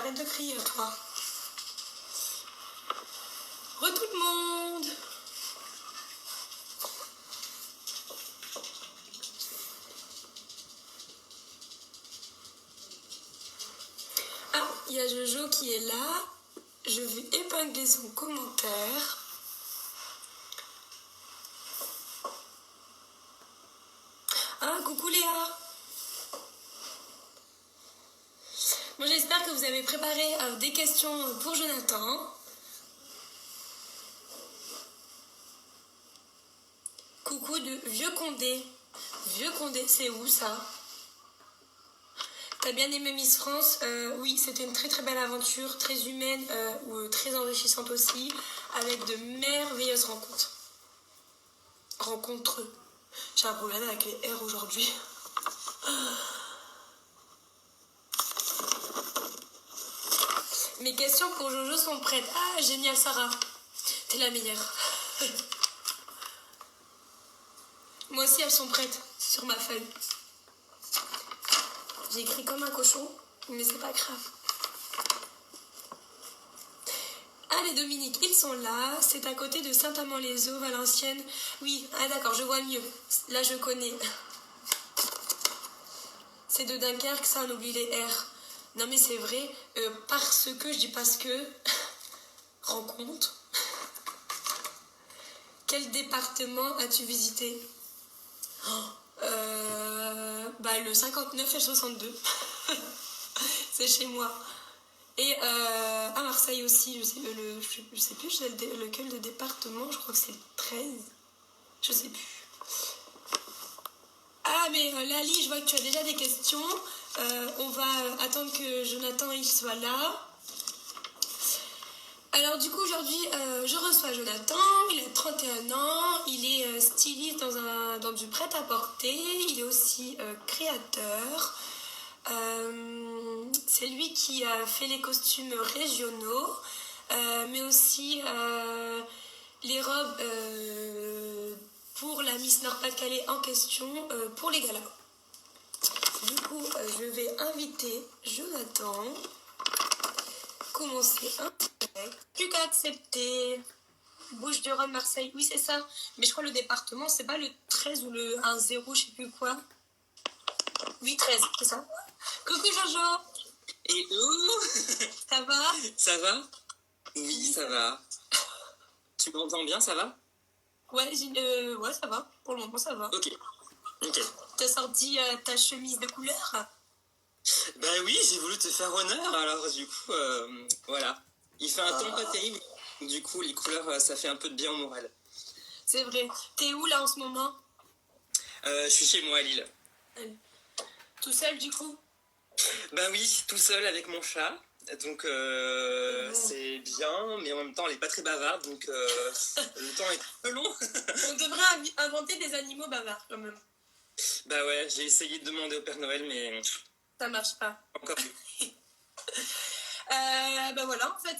arrête de crier, toi. Tout le monde. Ah, il y a Jojo qui est là. Je vais épingler son commentaire. Ah, coucou Léa. Bon, j'espère que vous avez préparé des questions pour Jonathan. Coucou de Vieux Condé. Vieux Condé, c'est où ça? T'as bien aimé Miss France? Oui, c'était une très très belle aventure, très humaine, très enrichissante aussi, avec de merveilleuses rencontres. Rencontres. J'ai un problème avec les R aujourd'hui. Mes questions pour Jojo sont prêtes. Ah, génial Sarah. T'es la meilleure. Moi aussi, elles sont prêtes. C'est sur ma feuille. J'ai écrit comme un cochon, mais c'est pas grave. Allez Dominique, ils sont là. C'est à côté de Saint-Amand-les-Eaux, Valenciennes. Oui, ah d'accord, je vois mieux. Là, je connais. C'est de Dunkerque, ça, on oublie les R. Non mais c'est vrai, parce que, je dis parce que... Rencontre. Quel département as-tu visité? Le 59 et le 62. C'est chez moi. Et à Marseille aussi, je sais plus lequel de département, je crois que c'est le 13. Je sais plus. Ah mais Lali, je vois que tu as déjà des questions. On va attendre que Jonathan il soit là. Alors du coup aujourd'hui je reçois Jonathan, il a 31 ans, il est styliste dans du prêt-à-porter, il est aussi créateur. C'est lui qui a fait les costumes régionaux, mais aussi les robes pour la Miss Nord-Pas-de-Calais en question pour les galas. Du coup, je vais inviter Jonathan. Commencer un direct. Plus qu'à accepter. Bouches-du-Rhône, Marseille. Oui, c'est ça. Mais je crois le département, c'est pas le 13 ou le 1-0, je sais plus quoi. Oui, 13, c'est ça. Coucou Jojo. Hello. Ça va? Ça va? Oui, ça va. Tu m'entends bien, ça va? Ouais, ouais, ça va. Pour le moment, ça va. Ok. T'as sorti ta chemise de couleur? Bah oui, j'ai voulu te faire honneur, alors du coup, voilà. Il fait un temps pas terrible, du coup, les couleurs, ça fait un peu de bien au moral. C'est vrai. T'es où, là, en ce moment? Je suis chez moi, à Lille. Tout seul, du coup? Bah oui, tout seul avec mon chat. Donc, c'est bien, mais en même temps, elle est pas très bavarde, donc le temps est un peu long. On devrait inventer des animaux bavards, quand même. Bah ouais, j'ai essayé de demander au Père Noël, mais... Ça marche pas. Encore plus. Bah voilà, en fait,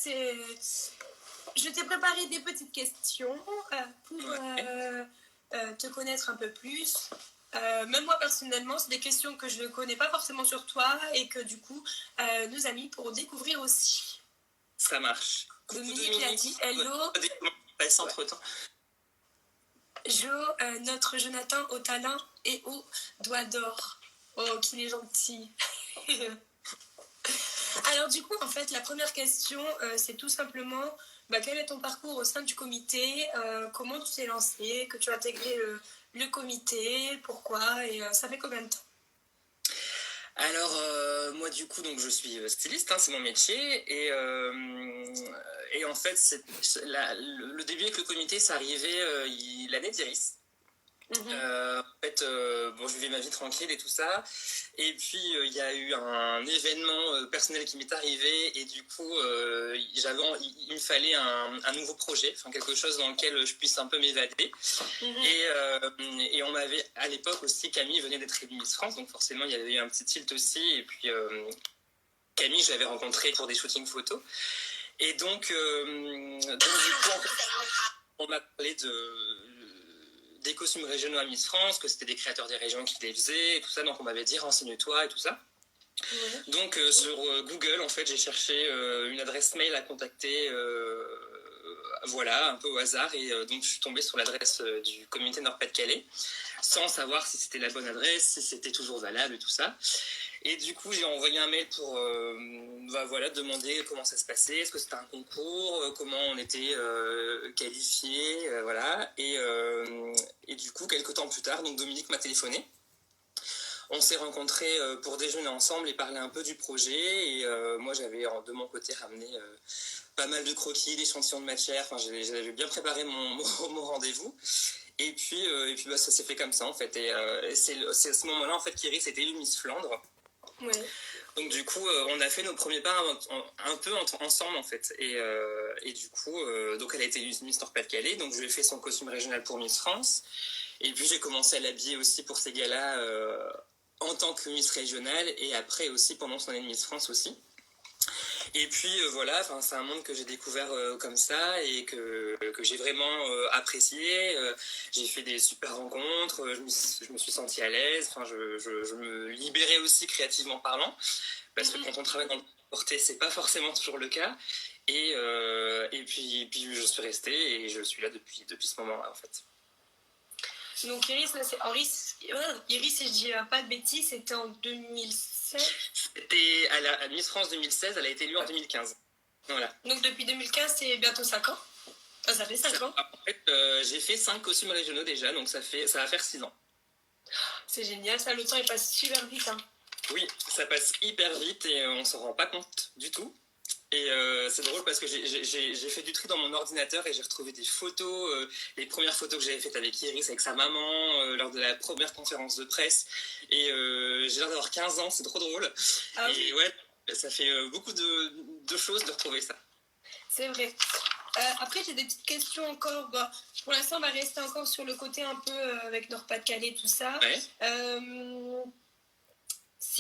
je t'ai préparé des petites questions pour te connaître un peu plus. Même moi, personnellement, c'est des questions que je ne connais pas forcément sur toi et que, du coup, nos amis pourront découvrir aussi. Ça marche. Dominique a dit hello. Passe entre-temps. Jo, notre Jonathan au talent et au doigt d'or. Oh, qu'il est gentil. Alors du coup, en fait, la première question, c'est tout simplement, quel est ton parcours au sein du comité? Comment tu t'es lancé? Que tu as intégré le comité? Pourquoi? Et ça fait combien de temps? Alors, moi, du coup, donc, je suis styliste, hein, c'est mon métier. Et en fait, le début avec le comité, ça arrivait l'année d'Iris. En fait, bon, je vivais ma vie tranquille et tout ça. Et puis, il y a eu un événement personnel qui m'est arrivé. Et du coup, il me fallait un nouveau projet, enfin quelque chose dans lequel je puisse un peu m'évader. Et on m'avait, à l'époque aussi, Camille venait d'être élue Miss France. Donc forcément, il y avait eu un petit tilt aussi. Et puis, Camille, je l'avais rencontrée pour des shootings photos. Et donc du coup, on m'a parlé des costumes régionaux à Miss France, que c'était des créateurs des régions qui les faisaient, et tout ça, donc on m'avait dit renseigne-toi et tout ça. Ouais. Donc sur Google, en fait, j'ai cherché une adresse mail à contacter, voilà, un peu au hasard, et donc je suis tombée sur l'adresse du comité Nord-Pas-de-Calais, sans savoir si c'était la bonne adresse, si c'était toujours valable et tout ça. Et du coup, j'ai envoyé un mail pour voilà, demander comment ça se passait, est-ce que c'était un concours, comment on était qualifié, voilà. Et du coup, quelques temps plus tard, donc Dominique m'a téléphoné. On s'est rencontrés pour déjeuner ensemble et parler un peu du projet. Et moi, j'avais de mon côté ramené pas mal de croquis, d'échantillons de matière. Enfin, j'avais bien préparé mon rendez-vous. Et puis bah, ça s'est fait comme ça, en fait. Et c'est à ce moment-là, en fait, qu'Iris était élue Miss Flandre. Ouais. Donc du coup, on a fait nos premiers pas un peu ensemble, en fait. Et du coup, donc elle a été élue Miss Nord-Pas-de-Calais. Donc je lui ai fait son costume régional pour Miss France. Et puis j'ai commencé à l'habiller aussi pour ces galas en tant que Miss régionale, et après aussi pendant son année de Miss France aussi. Et puis voilà, c'est un monde que j'ai découvert comme ça, et que j'ai vraiment apprécié. J'ai fait des super rencontres, je me suis sentie à l'aise, je me libérais aussi créativement parlant, parce que quand on travaille dans le porté, c'est pas forcément toujours le cas. Et puis je suis restée, et je suis là depuis ce moment-là, en fait. Donc Iris, là, Iris, si je dis pas de bêtises, c'était en 2007. C'était à la Miss France 2016, elle a été élue en 2015. Voilà. Donc depuis 2015, c'est bientôt 5 ans. Ah, ça fait 5 ans. En fait, j'ai fait 5 costumes régionaux déjà, donc ça va faire 6 ans. C'est génial, ça, le temps il passe super vite. Hein. Oui, ça passe hyper vite, et on s'en rend pas compte du tout. Et c'est drôle parce que j'ai fait du tri dans mon ordinateur, et j'ai retrouvé des photos, les premières photos que j'avais faites avec Iris, avec sa maman, lors de la première conférence de presse. Et j'ai l'air d'avoir 15 ans, c'est trop drôle. Ah oui. Et ouais, ça fait beaucoup de choses de retrouver ça. C'est vrai. Après, j'ai des petites questions encore. Bah, pour l'instant, on va rester encore sur le côté un peu avec Nord-Pas-de-Calais, tout ça. Ouais.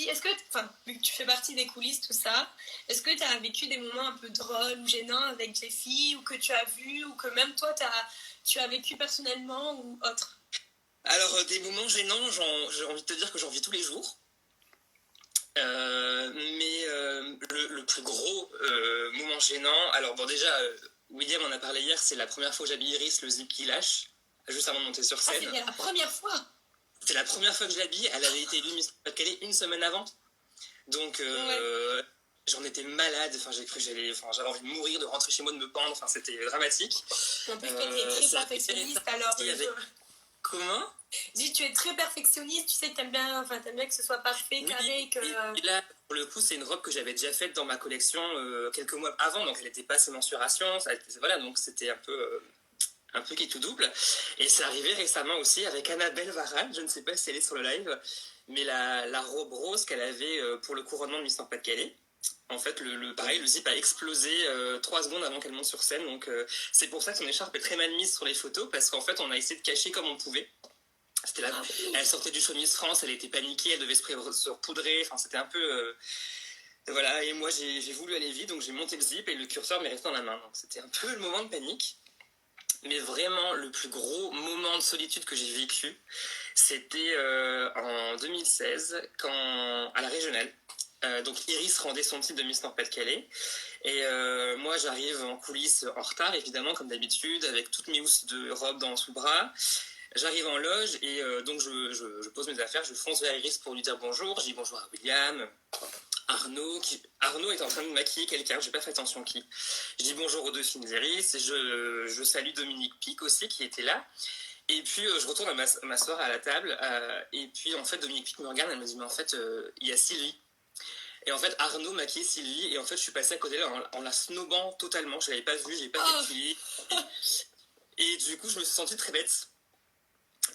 Est-ce que, vu que tu fais partie des coulisses, tout ça, est-ce que tu as vécu des moments un peu drôles ou gênants avec les filles, ou que tu as vu, ou que même toi, tu as vécu personnellement ou autre? Alors, des moments gênants, j'ai envie de te dire que j'en vis tous les jours. Mais le plus gros moment gênant, alors bon, déjà, William en a parlé hier, c'est la première fois que j'habille Iris, le zip qui lâche, juste avant de monter sur scène. Ah, c'était la première fois? C'était la première fois que je l'habille, elle avait été élue Miss Pas-de-Calais une semaine avant. Donc, ouais. J'en étais malade, j'ai cru que j'avais envie de mourir, de rentrer chez moi, de me pendre, c'était dramatique. En plus, toi, tu es très perfectionniste, alors... Comment? Dis, tu es très perfectionniste, tu sais que t'aimes bien que ce soit parfait, carré, que... Et là, pour le coup, c'est une robe que j'avais déjà faite dans ma collection quelques mois avant, donc elle n'était pas sous mensuration, voilà, donc c'était un peu qui tout double. Et c'est arrivé récemment aussi avec Annabelle Varane, je ne sais pas si elle est sur le live, mais la robe rose qu'elle avait pour le couronnement de Miss Nord-Pas-de-Calais. En fait, pareil, le zip a explosé 3 secondes avant qu'elle monte sur scène, donc c'est pour ça que son écharpe est très mal mise sur les photos, parce qu'en fait, on a essayé de cacher comme on pouvait. C'était là, elle sortait du show Miss France, elle était paniquée, elle devait se repoudrer, c'était un peu... voilà, et moi j'ai voulu aller vite, donc j'ai monté le zip et le curseur m'est resté dans la main, donc c'était un peu le moment de panique. Mais vraiment, le plus gros moment de solitude que j'ai vécu, c'était en 2016, à la régionale. Donc Iris rendait son titre de Miss Nord-Pas-de-Calais. Et moi, j'arrive en coulisses en retard, évidemment, comme d'habitude, avec toutes mes housses de robe sous le bras. J'arrive en loge, et donc je pose mes affaires, je fonce vers Iris pour lui dire bonjour. Je dis bonjour à William, Arnaud est en train de maquiller quelqu'un, j'ai pas fait attention qui. Je dis bonjour aux deux filles d'Iris, je salue Dominique Pic aussi qui était là. Et puis je retourne à m'asseoir à la table, et puis en fait Dominique Pic me regarde, elle me dit mais en fait il y a Sylvie. Et en fait Arnaud maquillait Sylvie, et en fait je suis passé à côté d'elle en la snobant totalement, je l'avais pas vue, j'ai pas calculé. Et du coup je me suis sentie très bête.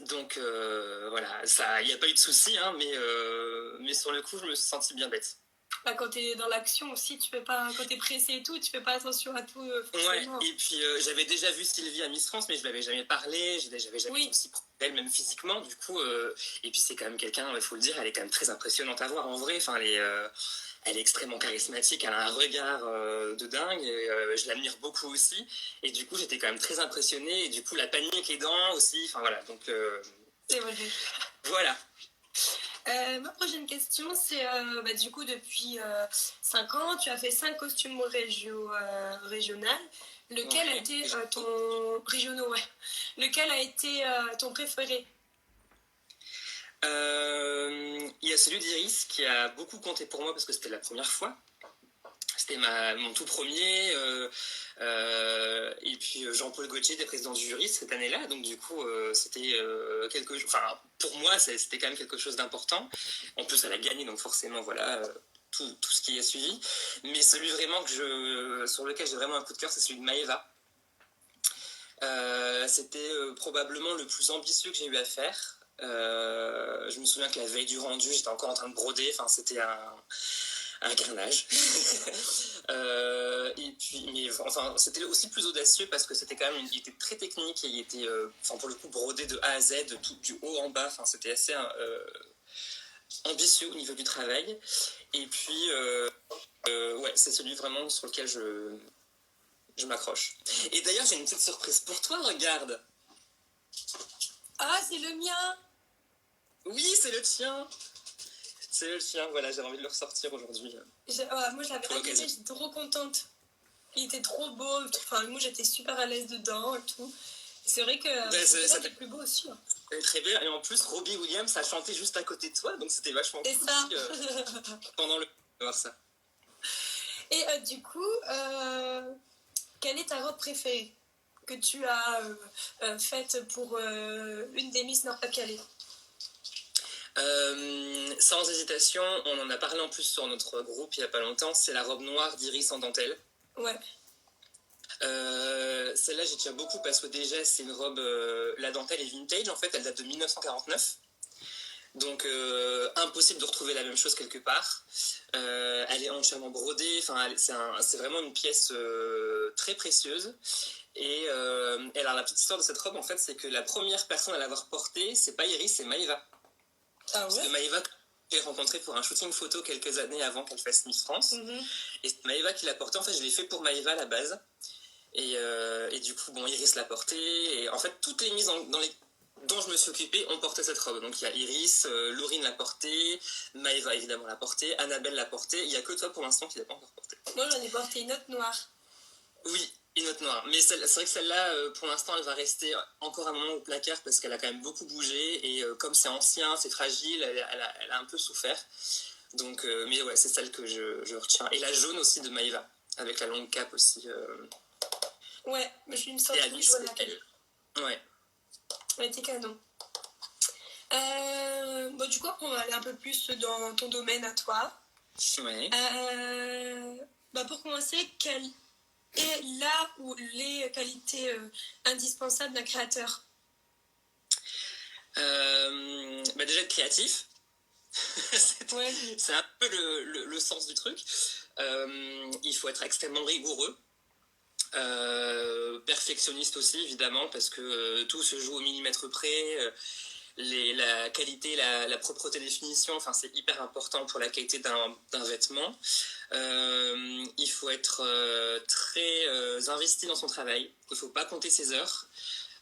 Donc voilà, il n'y a pas eu de souci, hein, mais sur le coup je me suis sentie bien bête. Bah, quand t'es dans l'action aussi, tu fais pas, quand t'es pressé et tout, tu fais pas attention à tout. Ouais, et puis j'avais déjà vu Sylvie à Miss France, mais je l'avais jamais parlé, j'avais jamais aussi proche d'elle, même physiquement, du coup. Et puis c'est quand même quelqu'un, il faut le dire, elle est quand même très impressionnante à voir en vrai. Elle est extrêmement charismatique, elle a un regard de dingue, et je l'admire beaucoup aussi. Et du coup, j'étais quand même très impressionnée, et du coup, la panique aidant aussi, voilà, donc... C'est vrai. Voilà. Ma prochaine question, c'est du coup, depuis 5 ans, tu as fait 5 costumes régionaux. Lequel a été ton régionaux, ouais. Lequel a été ton préféré? Il y a celui d'Iris qui a beaucoup compté pour moi parce que c'était la première fois. C'était mon tout premier. Et puis Jean-Paul Gaultier était président du jury cette année-là. Donc du coup, c'était quelque chose. Enfin, pour moi, c'était quand même quelque chose d'important. En plus, elle a gagné, donc forcément, voilà. Tout ce qui est suivi. Mais celui vraiment sur lequel j'ai vraiment un coup de cœur, c'est celui de Maëva. C'était probablement le plus ambitieux que j'ai eu à faire. Je me souviens que la veille du rendu, j'étais encore en train de broder. Enfin, c'était un carnage. Et puis, mais enfin, c'était aussi plus audacieux parce que c'était quand même, il était très technique et il était, pour le coup, brodé de A à Z, du haut en bas. Enfin, c'était assez ambitieux au niveau du travail. Et puis, ouais, c'est celui vraiment sur lequel je m'accroche. Et d'ailleurs, j'ai une petite surprise pour toi, regarde. Ah, c'est le mien! Oui, c'est le tien. C'est le tien, voilà, j'avais envie de le ressortir aujourd'hui. Moi, je l'avais réalisé, j'étais trop contente. Il était trop beau, enfin, moi j'étais super à l'aise dedans et tout. C'est vrai que c'était le plus beau aussi. Hein. Très bien, et en plus, Robbie Williams a chanté juste à côté de toi, donc c'était vachement cool aussi, pendant le... voir ça. Et du coup, quelle est ta robe préférée que tu as faite pour une des Miss Nord-Pas-de-Calais? Sans hésitation, on en a parlé en plus sur notre groupe il n'y a pas longtemps, c'est la robe noire d'Iris en dentelle. Ouais. Celle-là, j'y tiens beaucoup parce que déjà, c'est une robe, la dentelle est vintage, en fait, elle date de 1949. Donc, impossible de retrouver la même chose quelque part. Elle est entièrement brodée, enfin, c'est vraiment une pièce très précieuse. Et alors, la petite histoire de cette robe, en fait, c'est que la première personne à l'avoir portée, c'est pas Iris, c'est Maëva. Ah ouais? Parce que Maëva, j'ai rencontré pour un shooting photo quelques années avant qu'elle fasse Miss France. Mm-hmm. Et c'est Maëva qui l'a portée. En fait, je l'ai fait pour Maëva à la base. Et du coup, bon, Iris l'a portée. Et en fait, toutes les mises dont je me suis occupée ont porté cette robe. Donc il y a Iris, Laurine l'a portée, Maëva évidemment l'a portée, Annabelle l'a portée. Il n'y a que toi pour l'instant qui l'a pas encore portée. Moi, j'en ai porté une autre noire. Oui, une autre noire. Mais c'est vrai que celle-là, pour l'instant, elle va rester encore un moment au placard parce qu'elle a quand même beaucoup bougé. Et comme c'est ancien, c'est fragile, elle a un peu souffert. Donc, mais ouais, c'est celle que je retiens. Et la jaune aussi de Maëva, avec la longue cape aussi. Ouais, mais je suis une sorte de jaune laquelle. Ouais. Elle était canon. Du coup, on va aller un peu plus dans ton domaine à toi. Ouais. Pour commencer, quelle est la ou les qualités indispensables d'un créateur? Déjà être créatif. C'est un peu le sens du truc. Il faut être extrêmement rigoureux. Perfectionniste aussi évidemment parce que tout se joue au millimètre près, la qualité, la propreté des finitions, enfin c'est hyper important pour la qualité d'un vêtement. Il faut être très investi dans son travail, il ne faut pas compter ses heures.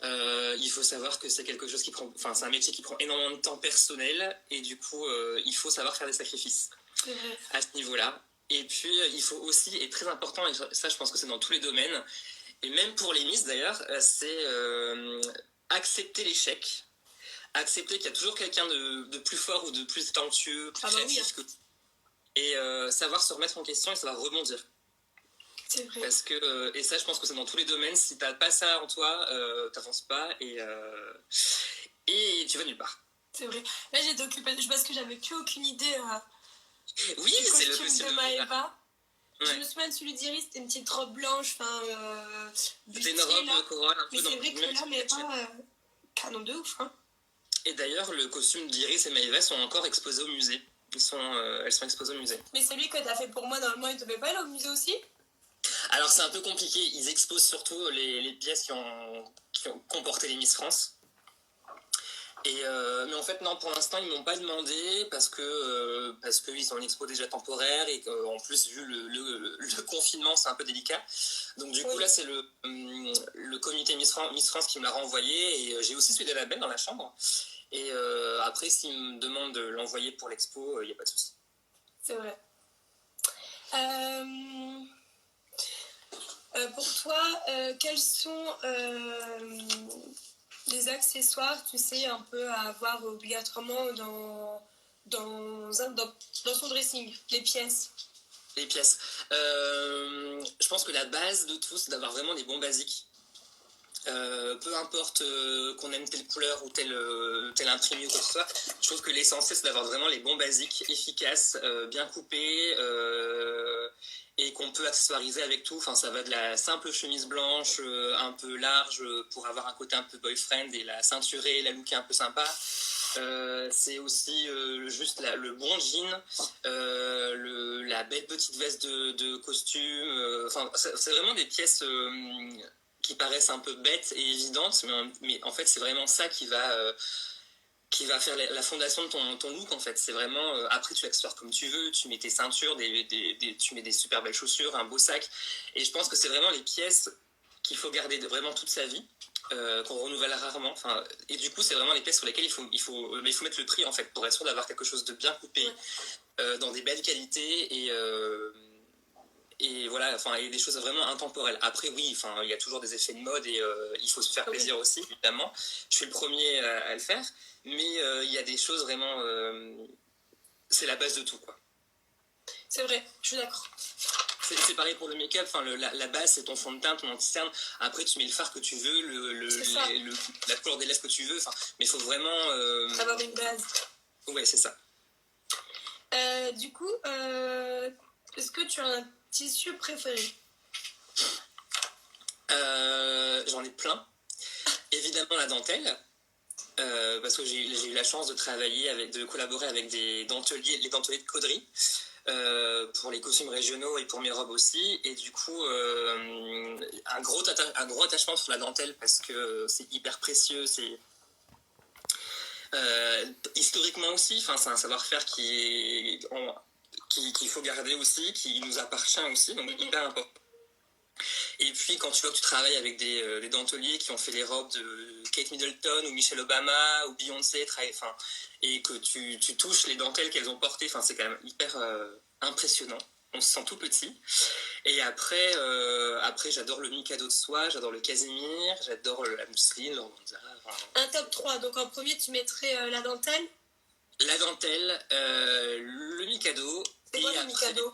Il faut savoir que c'est quelque chose c'est un métier qui prend énormément de temps personnel et du coup il faut savoir faire des sacrifices à ce niveau-là. Et puis, il faut aussi, et très important, et ça je pense que c'est dans tous les domaines, et même pour les Miss d'ailleurs, c'est accepter l'échec, accepter qu'il y a toujours quelqu'un de plus fort ou de plus talentueux, plus créatif, et savoir se remettre en question et savoir rebondir. C'est vrai. Parce que, et ça je pense que c'est dans tous les domaines, si t'as pas ça en toi, t'avances pas et tu vas nulle part. C'est vrai. Là j'ai d'occupé, parce que j'avais plus aucune idée. Oui, c'est le costume de Maëva. Ouais. Je me souviens de celui d'Iris, c'était une petite robe blanche, c'était une robe corolle un peu. Mais c'est vrai que là, Maëva, canon de ouf. Hein. Et d'ailleurs, le costume d'Iris et Maëva sont encore exposés au musée. Elles sont exposées au musée. Mais celui que t'as fait pour moi, normalement, il ne devait pas aller au musée aussi? Alors c'est un peu compliqué, ils exposent surtout les pièces qui ont comporté les Miss France. Mais en fait non, pour l'instant ils m'ont pas demandé parce qu'ils ont une expo déjà temporaire et qu'en plus vu le confinement c'est un peu délicat. Donc du coup là c'est le comité Miss France qui me l'a renvoyé et j'ai aussi celui d'Annabelle dans la chambre. Et après, s'ils me demandent de l'envoyer pour l'expo, il n'y a pas de souci. C'est vrai. Pour toi, quels sont les accessoires, tu sais, un peu à avoir obligatoirement dans son dressing, les pièces? Les pièces. Je pense que la base de tout, c'est d'avoir vraiment des bons basiques. Peu importe qu'on aime telle couleur ou tel imprimé ou quoi que ce soit, je trouve que l'essentiel c'est d'avoir vraiment les bons basiques efficaces, bien coupés et qu'on peut accessoiriser avec tout. Enfin, ça va de la simple chemise blanche un peu large pour avoir un côté un peu boyfriend et la ceinturée, la look un peu sympa. C'est aussi juste le bon jean, la belle petite veste de costume. Enfin, c'est vraiment des pièces qui paraissent un peu bêtes et évidentes, mais en fait, c'est vraiment ça qui va faire la fondation de ton look, en fait. C'est vraiment, après, tu accessoires comme tu veux, tu mets tes ceintures, tu mets des super belles chaussures, un beau sac, et je pense que c'est vraiment les pièces qu'il faut garder vraiment toute sa vie, qu'on renouvelle rarement. Enfin, et du coup, c'est vraiment les pièces sur lesquelles il faut mettre le prix, en fait, pour être sûr d'avoir quelque chose de bien coupé, dans des belles qualités, et voilà, enfin, et des choses vraiment intemporelles. Après, oui, enfin, il y a toujours des effets de mode et il faut se faire plaisir aussi, évidemment. Je suis le premier à le faire, mais il y a des choses vraiment, c'est la base de tout, quoi. C'est vrai, je suis d'accord. C'est pareil pour le make-up, enfin, la base c'est ton fond de teint, ton anti-cerne. Après, tu mets le fard que tu veux, la couleur des lèvres que tu veux, mais il faut vraiment avoir une base. Ouais, c'est ça. Du coup, est-ce que tu as un tissu préféré? J'en ai plein. Évidemment la dentelle, parce que j'ai eu la chance de collaborer avec les denteliers de Caudry, pour les costumes régionaux et pour mes robes aussi. Et du coup, un gros attachement sur la dentelle parce que c'est hyper précieux, c'est historiquement aussi, c'est un savoir-faire qu'il faut garder aussi, qui nous appartient aussi, donc hyper important. Et puis quand tu vois que tu travailles avec des denteliers qui ont fait les robes de Kate Middleton ou Michelle Obama ou Beyoncé, et que tu touches les dentelles qu'elles ont portées, c'est quand même hyper impressionnant. On se sent tout petit. Et après j'adore le Mikado de soie, j'adore le casimir, j'adore la mousseline, l'organza. Un top 3, donc en premier tu mettrais la dentelle? La dentelle, le Mikado. C'est quoi le Mikado?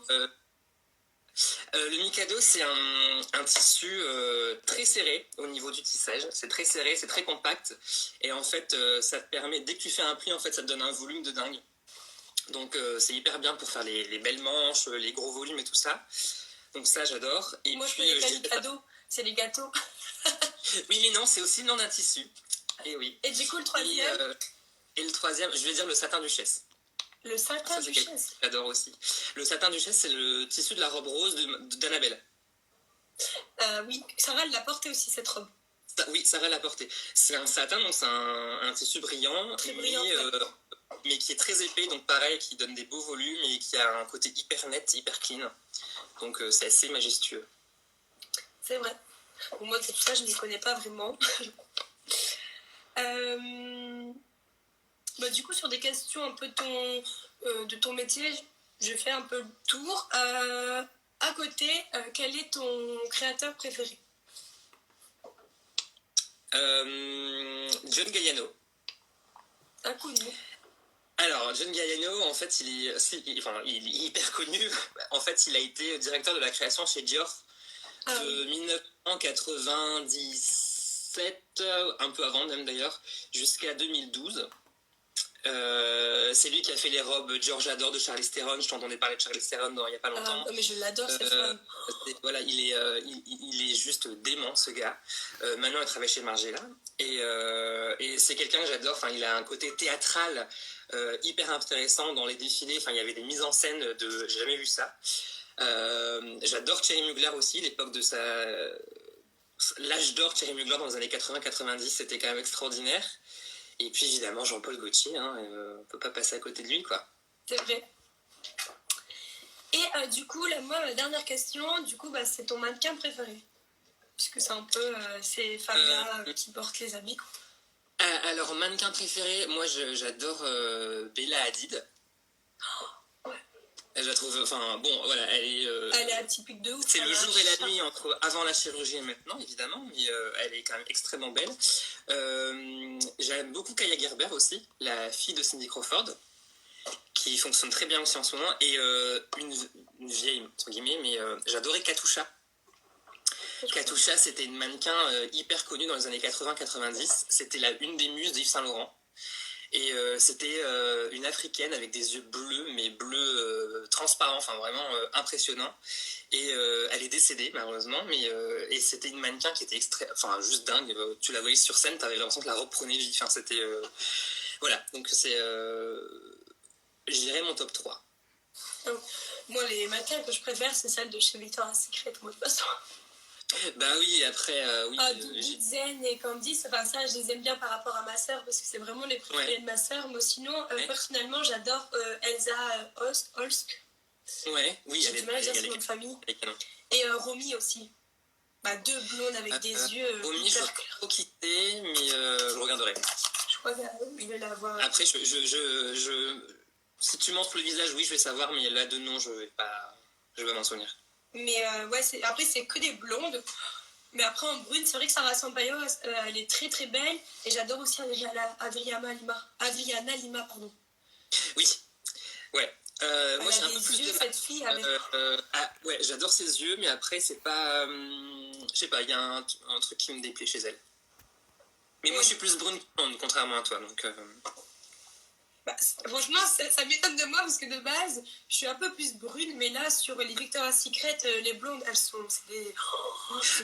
Le Mikado, c'est un tissu très serré au niveau du tissage. C'est très serré, c'est très compact. Et en fait, ça te permet, dès que tu fais un pli, en fait, ça te donne un volume de dingue. Donc, c'est hyper bien pour faire les belles manches, les gros volumes et tout ça. Donc ça, j'adore. Et moi, puis, je connais pas les Mikado, c'est les gâteaux. Oui, mais non, c'est aussi le nom d'un tissu. Et oui. Et du coup, le troisième? Et le troisième, je vais dire le satin duchesse. Le satin duchesse. J'adore aussi. Le satin duchesse, c'est le tissu de la robe rose d'Annabelle. Oui, Sarah l'a porté aussi, cette robe. Oui, Sarah l'a porté. C'est un satin, donc c'est un tissu brillant, très brillant, mais qui est très épais, donc pareil, qui donne des beaux volumes et qui a un côté hyper net, hyper clean. Donc c'est assez majestueux. C'est vrai. Bon, moi, tout ça, je ne les connais pas vraiment. Du coup, sur des questions un peu de ton métier, je fais un peu le tour. À côté, quel est ton créateur préféré? John Galliano. Un coup de mot. Alors, John Galliano, en fait, il est hyper connu. En fait, il a été directeur de la création chez Dior de 1997, un peu avant même d'ailleurs, jusqu'à 2012. C'est lui qui a fait les robes Dior J'adore de Charlize Theron. Je t'entendais parler de Charlize Theron il n'y a pas longtemps. Mais je l'adore, cette femme. Voilà, il est juste dément, ce gars. Maintenant, il travaille chez Margiela. Et c'est quelqu'un que j'adore. Il a un côté théâtral hyper intéressant dans les défilés. Il y avait des mises en scène j'ai jamais vu ça. J'adore Thierry Mugler aussi, l'époque de l'âge d'or Thierry Mugler dans les années 80-90, c'était quand même extraordinaire. Et puis évidemment Jean-Paul Gaultier, on peut pas passer à côté de lui, quoi. C'est vrai. Et du coup, moi, ma dernière question, c'est ton mannequin préféré? Puisque c'est un peu ces femmes-là qui portent les habits, quoi. Alors, mannequin préféré, moi j'adore Bella Hadid. Je la trouve, enfin bon, voilà, elle est. Elle est atypique de ouf. C'est le jour et la nuit entre avant la chirurgie et maintenant, évidemment, mais elle est quand même extrêmement belle. J'aime beaucoup Kaya Gerber aussi, la fille de Cindy Crawford, qui fonctionne très bien aussi en ce moment, et une vieille, entre guillemets, mais j'adorais Katusha. Katusha, c'était une mannequin hyper connue dans les années 80-90. C'était une des muses d'Yves Saint Laurent. Et c'était une africaine avec des yeux bleus, mais bleus transparents, enfin vraiment impressionnant. Et elle est décédée malheureusement, mais et c'était une mannequin qui était enfin juste dingue. Tu la voyais sur scène, t'avais l'impression que la robe prenait vie. Enfin c'était voilà. Donc c'est, je dirais mon top 3. Moi, les mannequins que je préfère, c'est celle de chez Victoria's Secret, moi de toute façon. Bah oui, après, oui. Zen et Candice, enfin ça, je les aime bien par rapport à ma sœur, parce que c'est vraiment les préférés de ma sœur. Moi, sinon, personnellement, j'adore Elsa Holsk. Ouais, oui, j'ai du mal à dire son nom de famille. Et Romy aussi. Bah, deux blondes avec des yeux. Romy, je ne sais pas qui c'est, mais je regarderai. Je crois que je vais la voir. Après, si tu montres le visage, oui, je vais savoir, mais là, de nom, je vais pas m'en souvenir. Mais ouais, après, c'est que des blondes. Mais après, en brune, c'est vrai que Sarah Sampaio, elle est très très belle. Et j'adore aussi Adriana Lima, pardon. Oui, ouais. Moi, j'ai un peu plus yeux, de cette fille avec... ouais, j'adore ses yeux, mais après, c'est pas... je sais pas, il y a un truc qui me déplaît chez elle. Mais moi, je suis plus brune que blonde, contrairement à toi, donc... Bah, franchement, ça m'étonne de moi, parce que de base, je suis un peu plus brune, mais là, sur les Victoria's Secret, les blondes, elles sont... C'est des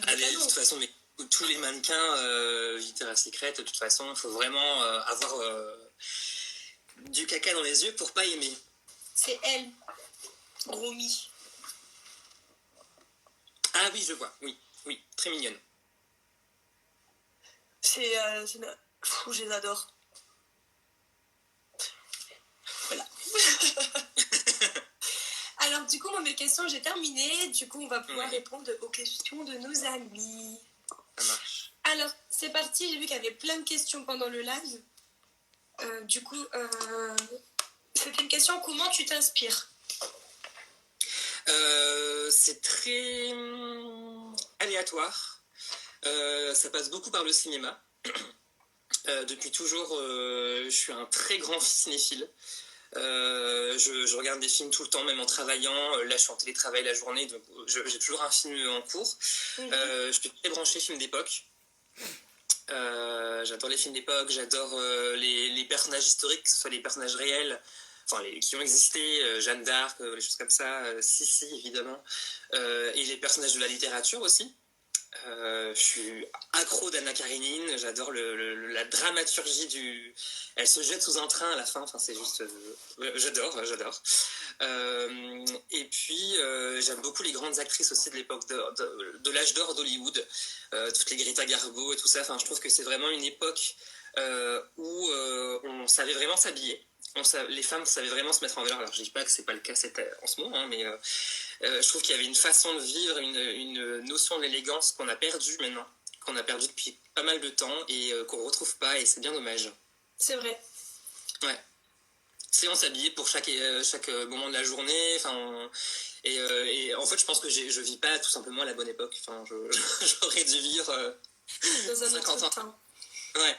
allez, de toute façon, mais tous les mannequins Victoria's Secret, de toute façon, il faut vraiment avoir du caca dans les yeux pour pas aimer. C'est elle, Romy. Ah oui, je vois, oui, très mignonne. Je les adore. Voilà. Alors, du coup, moi, mes questions, j'ai terminé. Du coup, on va pouvoir répondre aux questions de nos amis. Ça marche. Alors, c'est parti. J'ai vu qu'il y avait plein de questions pendant le live. Du coup, c'était une question, comment tu t'inspires ? C'est très aléatoire. Ça passe beaucoup par le cinéma. Depuis toujours, je suis un très grand cinéphile. Je regarde des films tout le temps, même en travaillant. Là, je suis en télétravail la journée, donc j'ai toujours un film en cours. Je suis très branché films d'époque. J'adore les films d'époque, j'adore les personnages historiques, que ce soit les personnages réels, enfin qui ont existé, Jeanne d'Arc, les choses comme ça, Sissi évidemment, et les personnages de la littérature aussi. Je suis accro d'Anna Karénine, j'adore la dramaturgie du... Elle se jette sous un train à la fin, enfin c'est juste... j'adore. Et puis j'aime beaucoup les grandes actrices aussi de l'époque de l'âge d'or d'Hollywood, toutes les Greta Garbo et tout ça, enfin je trouve que c'est vraiment une époque où on savait vraiment s'habiller. Les femmes savaient vraiment se mettre en valeur. Alors je dis pas que c'est pas le cas en ce moment, mais je trouve qu'il y avait une façon de vivre, une notion de l'élégance qu'on a perdue maintenant, qu'on a perdue depuis pas mal de temps et qu'on retrouve pas, et c'est bien dommage. C'est vrai. Ouais. C'est on s'habillait pour chaque moment de la journée, et en fait je pense que je vis pas tout simplement à la bonne époque. Enfin, j'aurais dû vivre dans un 50 autre temps. Ouais.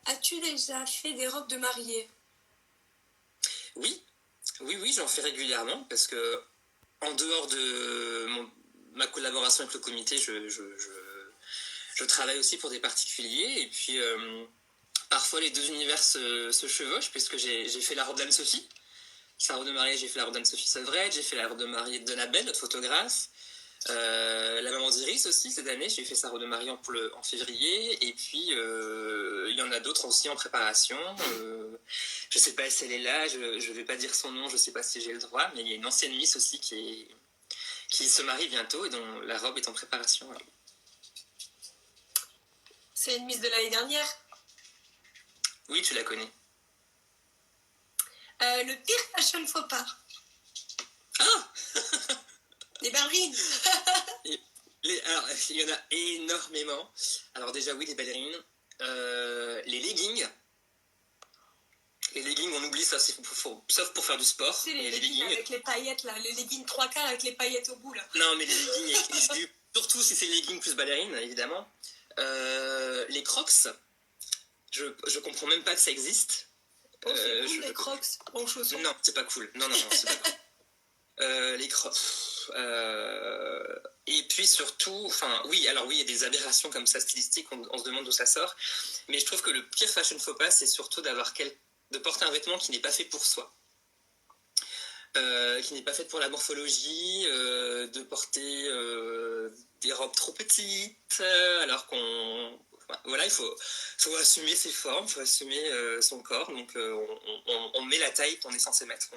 As-tu déjà fait des robes de mariée ? Oui, j'en fais régulièrement parce que en dehors de ma collaboration avec le comité, je travaille aussi pour des particuliers, et puis parfois les deux univers se chevauchent, puisque j'ai fait la robe d'Anne-Sophie. Sa robe de mariée, j'ai fait la robe d'Anne-Sophie Sauvret, j'ai fait la robe de mariée de Donna notre photographe. La maman d'Iris aussi, cette année, j'ai fait sa robe de mariée en février, et puis il y en a d'autres aussi en préparation. Je sais pas si elle est là, je vais pas dire son nom, je sais pas si j'ai le droit, mais il y a une ancienne Miss aussi qui se marie bientôt et dont la robe est en préparation. Ouais. C'est une Miss de l'année dernière ? Oui, tu la connais. Le pire fashion faux pas. Ah Les ballerines. Alors, il y en a énormément. Alors déjà, oui, les ballerines. Les leggings. Les leggings, on oublie ça, sauf pour faire du sport. C'est les leggings avec les paillettes, là. Les leggings 3/4 avec les paillettes au bout, là. Non, mais les leggings, surtout si c'est leggings plus ballerines, évidemment. Les Crocs, je comprends même pas que ça existe. Oh, c'est cool, les Crocs en chaussons. Non, c'est pas cool. Non, c'est pas cool. Les Crocs... et puis surtout, oui, il y a des aberrations comme ça stylistiques, on se demande d'où ça sort, mais je trouve que le pire fashion faux pas, c'est surtout de porter un vêtement qui n'est pas fait pour soi, qui n'est pas fait pour la morphologie, de porter des robes trop petites, alors voilà, il faut assumer ses formes, il faut assumer son corps, donc on met la taille qu'on est censé mettre,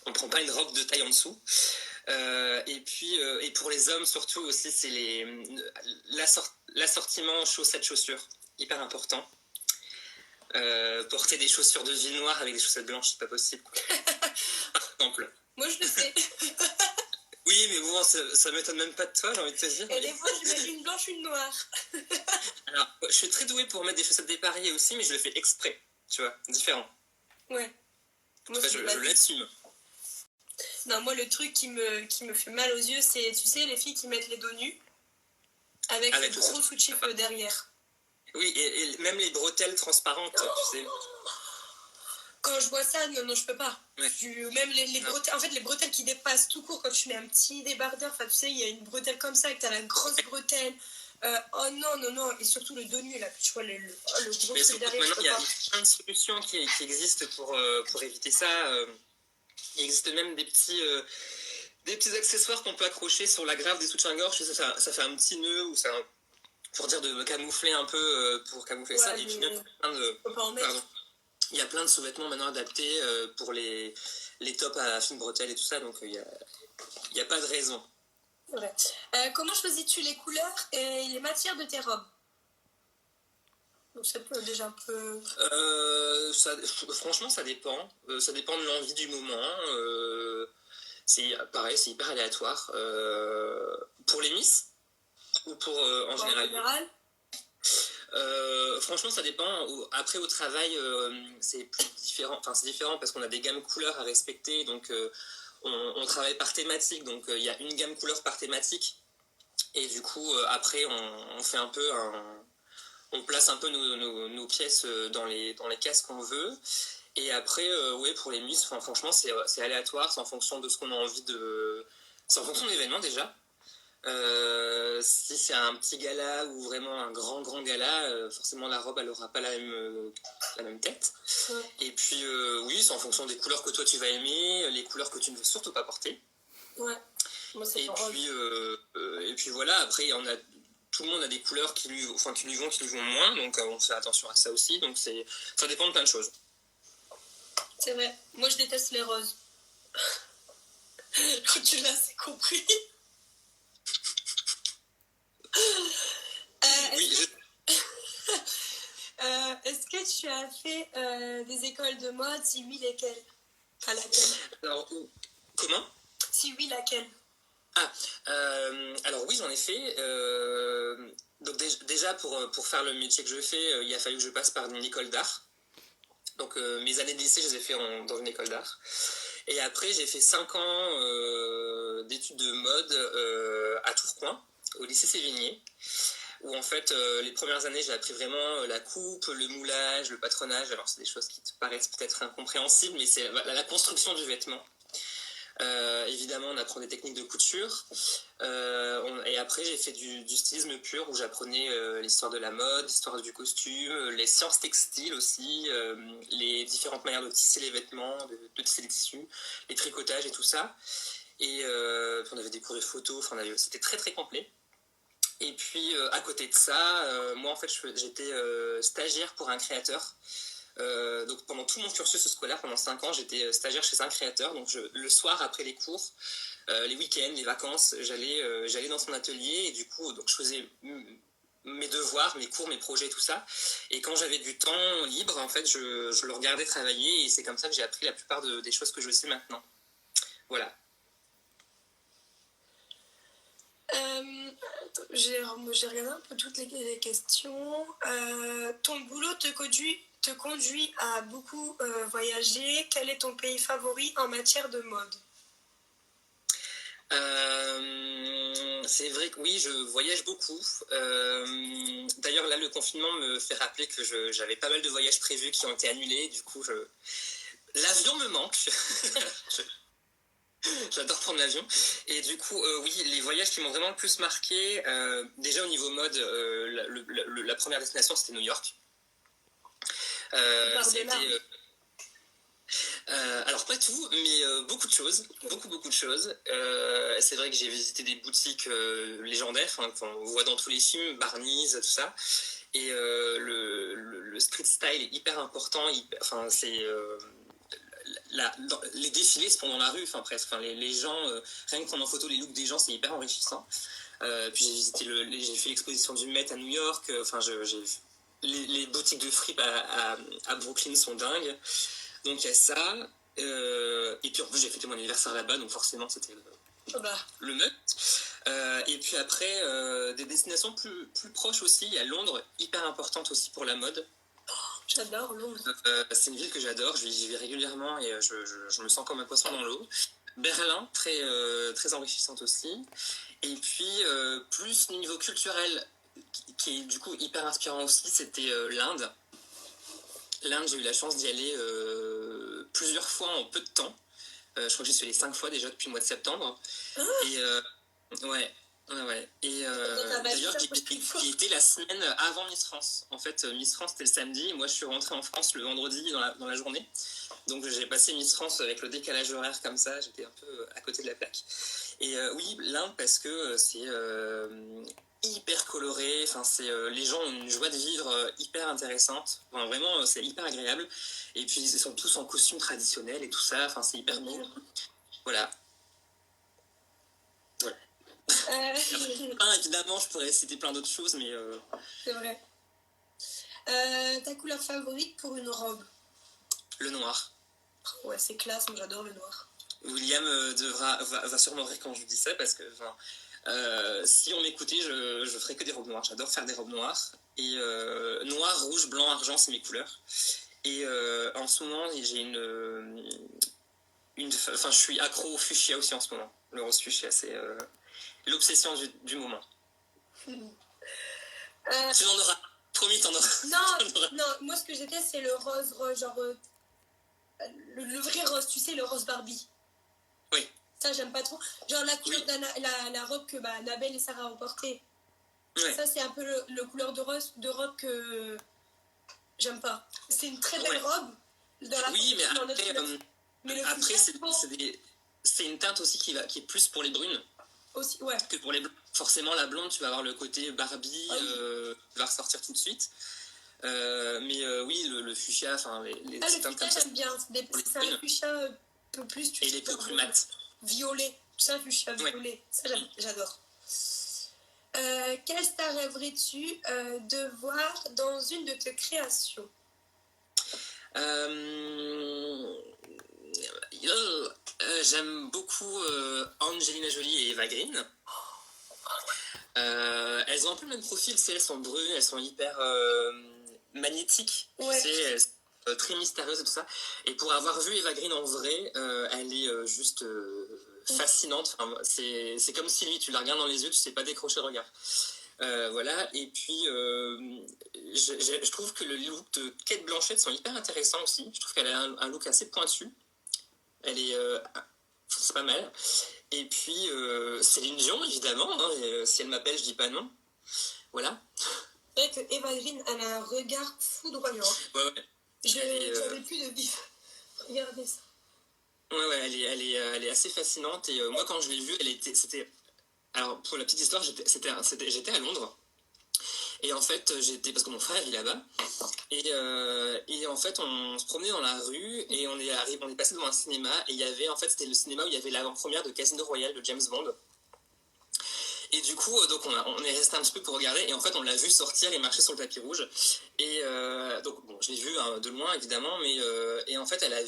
on ne prend pas une robe de taille en dessous. Et puis, et pour les hommes surtout aussi, c'est l'assortiment chaussettes-chaussures, hyper important. Porter des chaussures de ville noire avec des chaussettes blanches, c'est pas possible. Par exemple. Moi, je le sais. Oui, mais bon, ça m'étonne même pas de toi, j'ai envie de te dire. Et des fois, je mets une blanche, une noire. Alors, je suis très douée pour mettre des chaussettes dépareillées aussi, mais je le fais exprès, tu vois, différent. Ouais. Moi, je l'assume. Non, moi, le truc qui me fait mal aux yeux, c'est, tu sais, les filles qui mettent les dos nus avec le gros sous-chip derrière. Oui, et même les bretelles transparentes, tu sais. Quand je vois ça, non, je peux pas. Ouais. Même les bretelles, en fait, les bretelles qui dépassent tout court, quand tu mets un petit débardeur, tu sais, il y a une bretelle comme ça, et que t'as la grosse bretelle. Oh non, et surtout le dos nu, là, tu vois, le gros truc derrière. Maintenant, il y a plein de solutions qui existent pour éviter ça. Il existe même des petits accessoires qu'on peut accrocher sur la grave des soutiens-gorge, ça fait un petit nœud, ou ça, pour dire de camoufler un peu, pour camoufler ça. Et puis même, il y a plein de sous-vêtements maintenant adaptés pour les tops à fines bretelles et tout ça, donc il n'y a pas de raison. Ouais. Comment choisis-tu les couleurs et les matières de tes robes? Donc ça peut déjà un peu... franchement, ça dépend. Ça dépend de l'envie du moment. C'est pareil, c'est hyper aléatoire. Pour les Miss ou pour en général franchement, ça dépend. Après, au travail, c'est plus différent. Enfin, c'est différent parce qu'on a des gammes couleurs à respecter. Donc, on travaille par thématique. Donc, il y a une gamme couleur par thématique. Et du coup, après, on fait un peu on place un peu nos pièces dans les cases qu'on veut. Et après, pour les Miss, franchement, c'est aléatoire. C'est en fonction de ce qu'on a envie de... C'est en fonction de l'événement, déjà. Si c'est un petit gala ou vraiment un grand gala, forcément la robe elle aura pas la même tête. Ouais. Et puis oui, c'est en fonction des couleurs que toi tu vas aimer, les couleurs que tu ne veux surtout pas porter. Ouais. Moi, c'est et puis voilà, après tout le monde a des couleurs qui lui vont moins, donc on fait attention à ça aussi. Donc ça dépend de plein de choses. C'est vrai. Moi je déteste les roses. Tu l'as assez compris. Est-ce que tu as fait des écoles de mode? Si oui, lesquelles? À laquelle? Alors, comment? Si oui, laquelle? Alors oui, j'en ai fait. Donc déjà, pour faire le métier que je fais, il a fallu que je passe par une école d'art. Donc mes années de lycée, je les ai fait dans une école d'art. Et après, j'ai fait 5 ans d'études de mode à Tourcoing, au lycée Sévigné, où en fait, les premières années, j'ai appris vraiment la coupe, le moulage, le patronage. Alors, c'est des choses qui te paraissent peut-être incompréhensibles, mais c'est la construction du vêtement. Évidemment, on apprend des techniques de couture. Et après, j'ai fait du stylisme pur, où j'apprenais l'histoire de la mode, l'histoire du costume, les sciences textiles aussi, les différentes manières de tisser les vêtements, de tisser les tissus, les tricotages et tout ça. Et on avait des cours de photo, c'était très très complet. Et puis, à côté de ça, moi, en fait, j'étais stagiaire pour un créateur. Donc, pendant tout mon cursus scolaire, pendant 5 ans, j'étais stagiaire chez un créateur. Donc, le soir, après les cours, les week-ends, les vacances, j'allais dans son atelier. Et du coup, donc, je faisais mes devoirs, mes cours, mes projets, tout ça. Et quand j'avais du temps libre, en fait, je le regardais travailler. Et c'est comme ça que j'ai appris la plupart des choses que je sais maintenant. Voilà. j'ai regardé un peu toutes les questions. Ton boulot te conduit à beaucoup voyager. Quel est ton pays favori en matière de mode? C'est vrai que oui, je voyage beaucoup. D'ailleurs, là, le confinement me fait rappeler que j'avais pas mal de voyages prévus qui ont été annulés. Du coup, l'avion me manque. J'adore prendre l'avion. Et du coup, oui, les voyages qui m'ont vraiment le plus marqué, déjà au niveau mode, la première destination, c'était New York. C'était... alors pas tout, mais beaucoup de choses, beaucoup de choses. C'est vrai que j'ai visité des boutiques légendaires qu'on voit dans tous les films, Barney's, tout ça. Et le street style est hyper important. C'est les défilés se font dans la rue, presque. Les gens, rien que prendre en photo les looks des gens, c'est hyper enrichissant. Puis j'ai fait l'exposition du Met à New York. Les boutiques de fripe à Brooklyn sont dingues. Donc il y a ça, et puis en plus j'ai fêté mon anniversaire là-bas, donc forcément c'était le meut. Et puis après, des destinations plus proches aussi, il y a Londres, hyper importante aussi pour la mode. J'adore Londres. C'est une ville que j'adore, j'y vais régulièrement et je me sens comme un poisson dans l'eau. Berlin, très enrichissante aussi. Et puis plus niveau culturel, qui est du coup hyper inspirant aussi, c'était l'Inde. L'Inde, j'ai eu la chance d'y aller plusieurs fois en peu de temps. Je crois que j'y suis allé 5 fois déjà depuis le mois de septembre. Et ouais. Et d'ailleurs, j'y étais la semaine avant Miss France. En fait, Miss France, c'était le samedi. Moi, je suis rentrée en France le vendredi dans la journée. Donc, j'ai passé Miss France avec le décalage horaire comme ça. J'étais un peu à côté de la plaque. Et oui, l'Inde, parce que c'est hyper coloré. Les gens ont une joie de vivre hyper intéressante. Vraiment, c'est hyper agréable. Et puis, ils sont tous en costume traditionnel et tout ça. C'est hyper beau. Voilà. Évidemment, je pourrais citer plein d'autres choses, mais... C'est vrai. Ta couleur favorite pour une robe? Le noir. Ouais, c'est classe, moi j'adore le noir. William va sûrement rire quand je lui dis ça, parce que si on m'écoutait, je ferais que des robes noires. J'adore faire des robes noires. Et noir, rouge, blanc, argent, c'est mes couleurs. Et en ce moment, j'ai je suis accro au fuchsia aussi en ce moment. Le rose fuchsia, c'est... l'obsession du moment. Tu en auras. Promis, t'en auras. Non, moi ce que j'étais, c'est le rose, genre le vrai rose, tu sais, le rose Barbie. Oui. Ça, j'aime pas trop. Genre la couleur de la robe que Annabelle et Sarah ont portée. Ouais. Ça, c'est un peu le couleur de robe que j'aime pas. C'est une très belle robe. Dans la mais après, c'est une teinte aussi qui est plus pour les brunes. Aussi, ouais. Que pour les blondes. Forcément, la blonde, tu vas avoir le côté Barbie, qui va ressortir tout de suite. Mais oui, le fuchsia, les teintes comme ça. J'aime bien. C'est un fuchsia un peu plus... Et les peu plus mat. Violet. C'est un fuchsia violet. Ouais. Ça, j'adore. Quelle star rêverais-tu de voir dans une de tes créations? J'aime beaucoup Angelina Jolie et Eva Green. Elles ont un peu le même profil, elles sont brunes, elles sont hyper magnétiques, ouais. Tu sais, elles sont très mystérieuses et tout ça. Et pour avoir vu Eva Green en vrai, elle est juste fascinante. C'est comme Sylvie, tu la regardes dans les yeux, tu sais pas décrocher le regard. Voilà, et puis je trouve que le look de Cate Blanchett sont hyper intéressants aussi. Je trouve qu'elle a un look assez pointu. Elle est... c'est pas mal. Et puis, Céline Dion, évidemment. Si elle m'appelle, je dis pas non. Voilà. C'est vrai que Eva Green, elle a un regard foudroyant. Ouais. J'avais plus de bif. Regardez ça. Ouais, elle est assez fascinante. Et moi, quand je l'ai vue, c'était... Alors, pour la petite histoire, j'étais à Londres. Et en fait, parce que mon frère est là-bas. Et en fait, on se promenait dans la rue et on est passé devant un cinéma. Et il y avait, en fait, c'était le cinéma où il y avait l'avant-première de Casino Royale de James Bond. Et du coup, donc on est resté un petit peu pour regarder. Et en fait, on l'a vu sortir et marcher sur le tapis rouge. Et donc, bon, je l'ai vu de loin, évidemment. Mais et en fait, elle a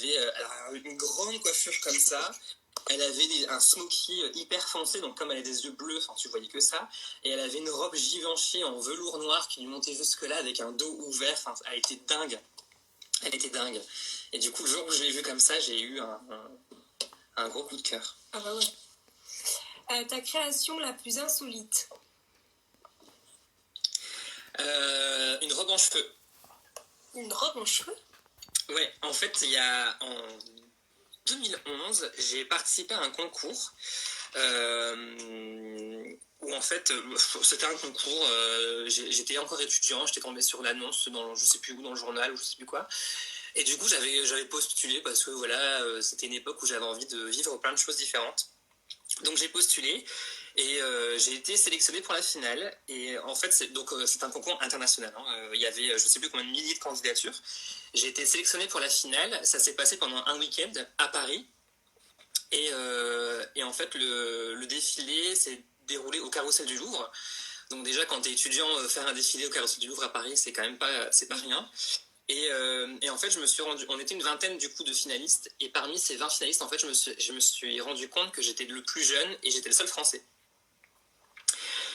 une grande coiffure comme ça. Elle avait un smoky hyper foncé, donc comme elle a des yeux bleus, tu voyais que ça. Et elle avait une robe Givenchy en velours noir qui lui montait jusque-là avec un dos ouvert. Elle était dingue. Elle était dingue. Et du coup, le jour où je l'ai vue comme ça, j'ai eu un gros coup de cœur. Ah bah ouais. Ta création la plus insolite? Une robe en cheveux. Une robe en cheveux? Ouais, en fait, en 2011, j'ai participé à un concours où en fait, c'était un concours, j'étais encore étudiant, j'étais tombé sur l'annonce dans je sais plus où, dans le journal ou je sais plus quoi. Et du coup, j'avais postulé parce que voilà, c'était une époque où j'avais envie de vivre plein de choses différentes. Donc j'ai postulé et j'ai été sélectionné pour la finale. Et en fait, c'est un concours international. Il y avait je sais plus combien de milliers de candidatures. J'ai été sélectionné pour la finale. Ça s'est passé pendant un week-end à Paris. Et en fait, le défilé s'est déroulé au Carrousel du Louvre. Donc déjà, quand tu es étudiant, faire un défilé au Carrousel du Louvre à Paris, c'est quand même pas rien. Et en fait, on était une vingtaine du coup de finalistes, et parmi ces 20 finalistes, en fait, je me suis rendu compte que j'étais le plus jeune et j'étais le seul français.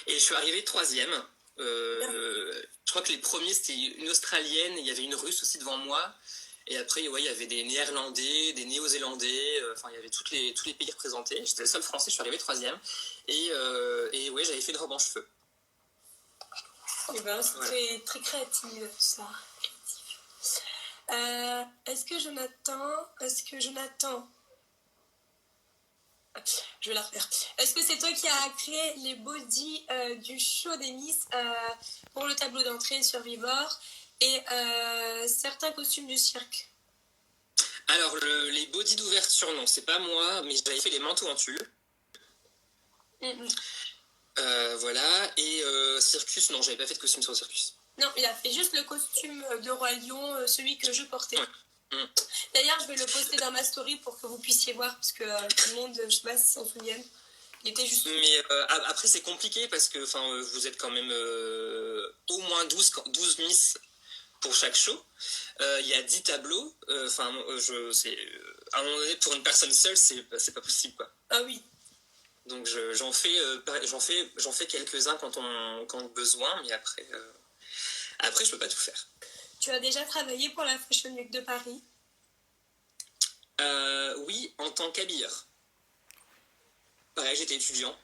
Et je suis arrivé troisième. Je crois que les premiers, c'était une Australienne, il y avait une Russe aussi devant moi. Et après, ouais, il y avait des Néerlandais, des Néo-Zélandais, il y avait tous les pays représentés. J'étais le seul français, je suis arrivé troisième. Et ouais, j'avais fait une robe en cheveux. Eh ben, c'est très, très créatif, ça. Est-ce que Jonathan... Je vais la refaire. Est-ce que c'est toi qui as créé les bodys du show des Miss pour le tableau d'entrée Survivor et certains costumes du cirque? Alors, les bodys d'ouverture, non, c'est pas moi, mais j'avais fait les manteaux en tulle. Voilà, et circus, non, j'avais pas fait de costume sur le circus. Non, il a fait juste le costume de Roi Lion, celui que je portais. Ouais. D'ailleurs, je vais le poster dans ma story pour que vous puissiez voir, parce que tout le monde, je sais pas s'ils s'en souviennent. Il était juste... Mais après, c'est compliqué parce que vous êtes quand même au moins 12 Miss pour chaque show. Il y a 10 tableaux. À un moment donné, pour une personne seule, c'est pas possible, quoi. Ah oui. Donc j'en fais quelques-uns quand besoin, mais après je peux pas tout faire. Tu as déjà travaillé pour la Fashion Week de Paris? Oui, en tant qu'habilleur. Pareil, j'étais étudiant.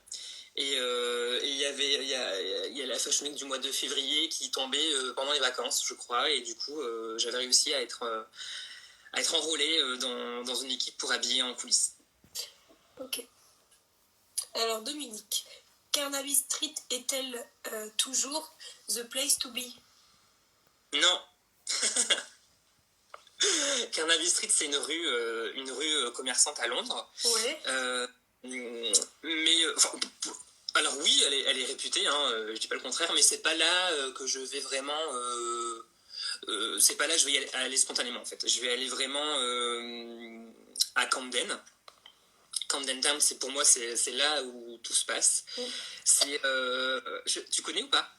Et il y a la Fashion Week du mois de février qui tombait pendant les vacances, je crois. Et du coup, j'avais réussi à être enrôlé dans une équipe pour habiller en coulisses. Ok. Alors, Dominique, Carnaby Street est-elle toujours the place to be? Non. Carnaby Street, c'est une rue commerçante à Londres. Ouais. Mais alors oui, elle est réputée, je dis pas le contraire, mais c'est pas là que je vais vraiment. C'est pas là que je vais aller spontanément en fait. Je vais aller vraiment à Camden. Camden Town, pour moi, c'est là où tout se passe. Tu connais ou pas?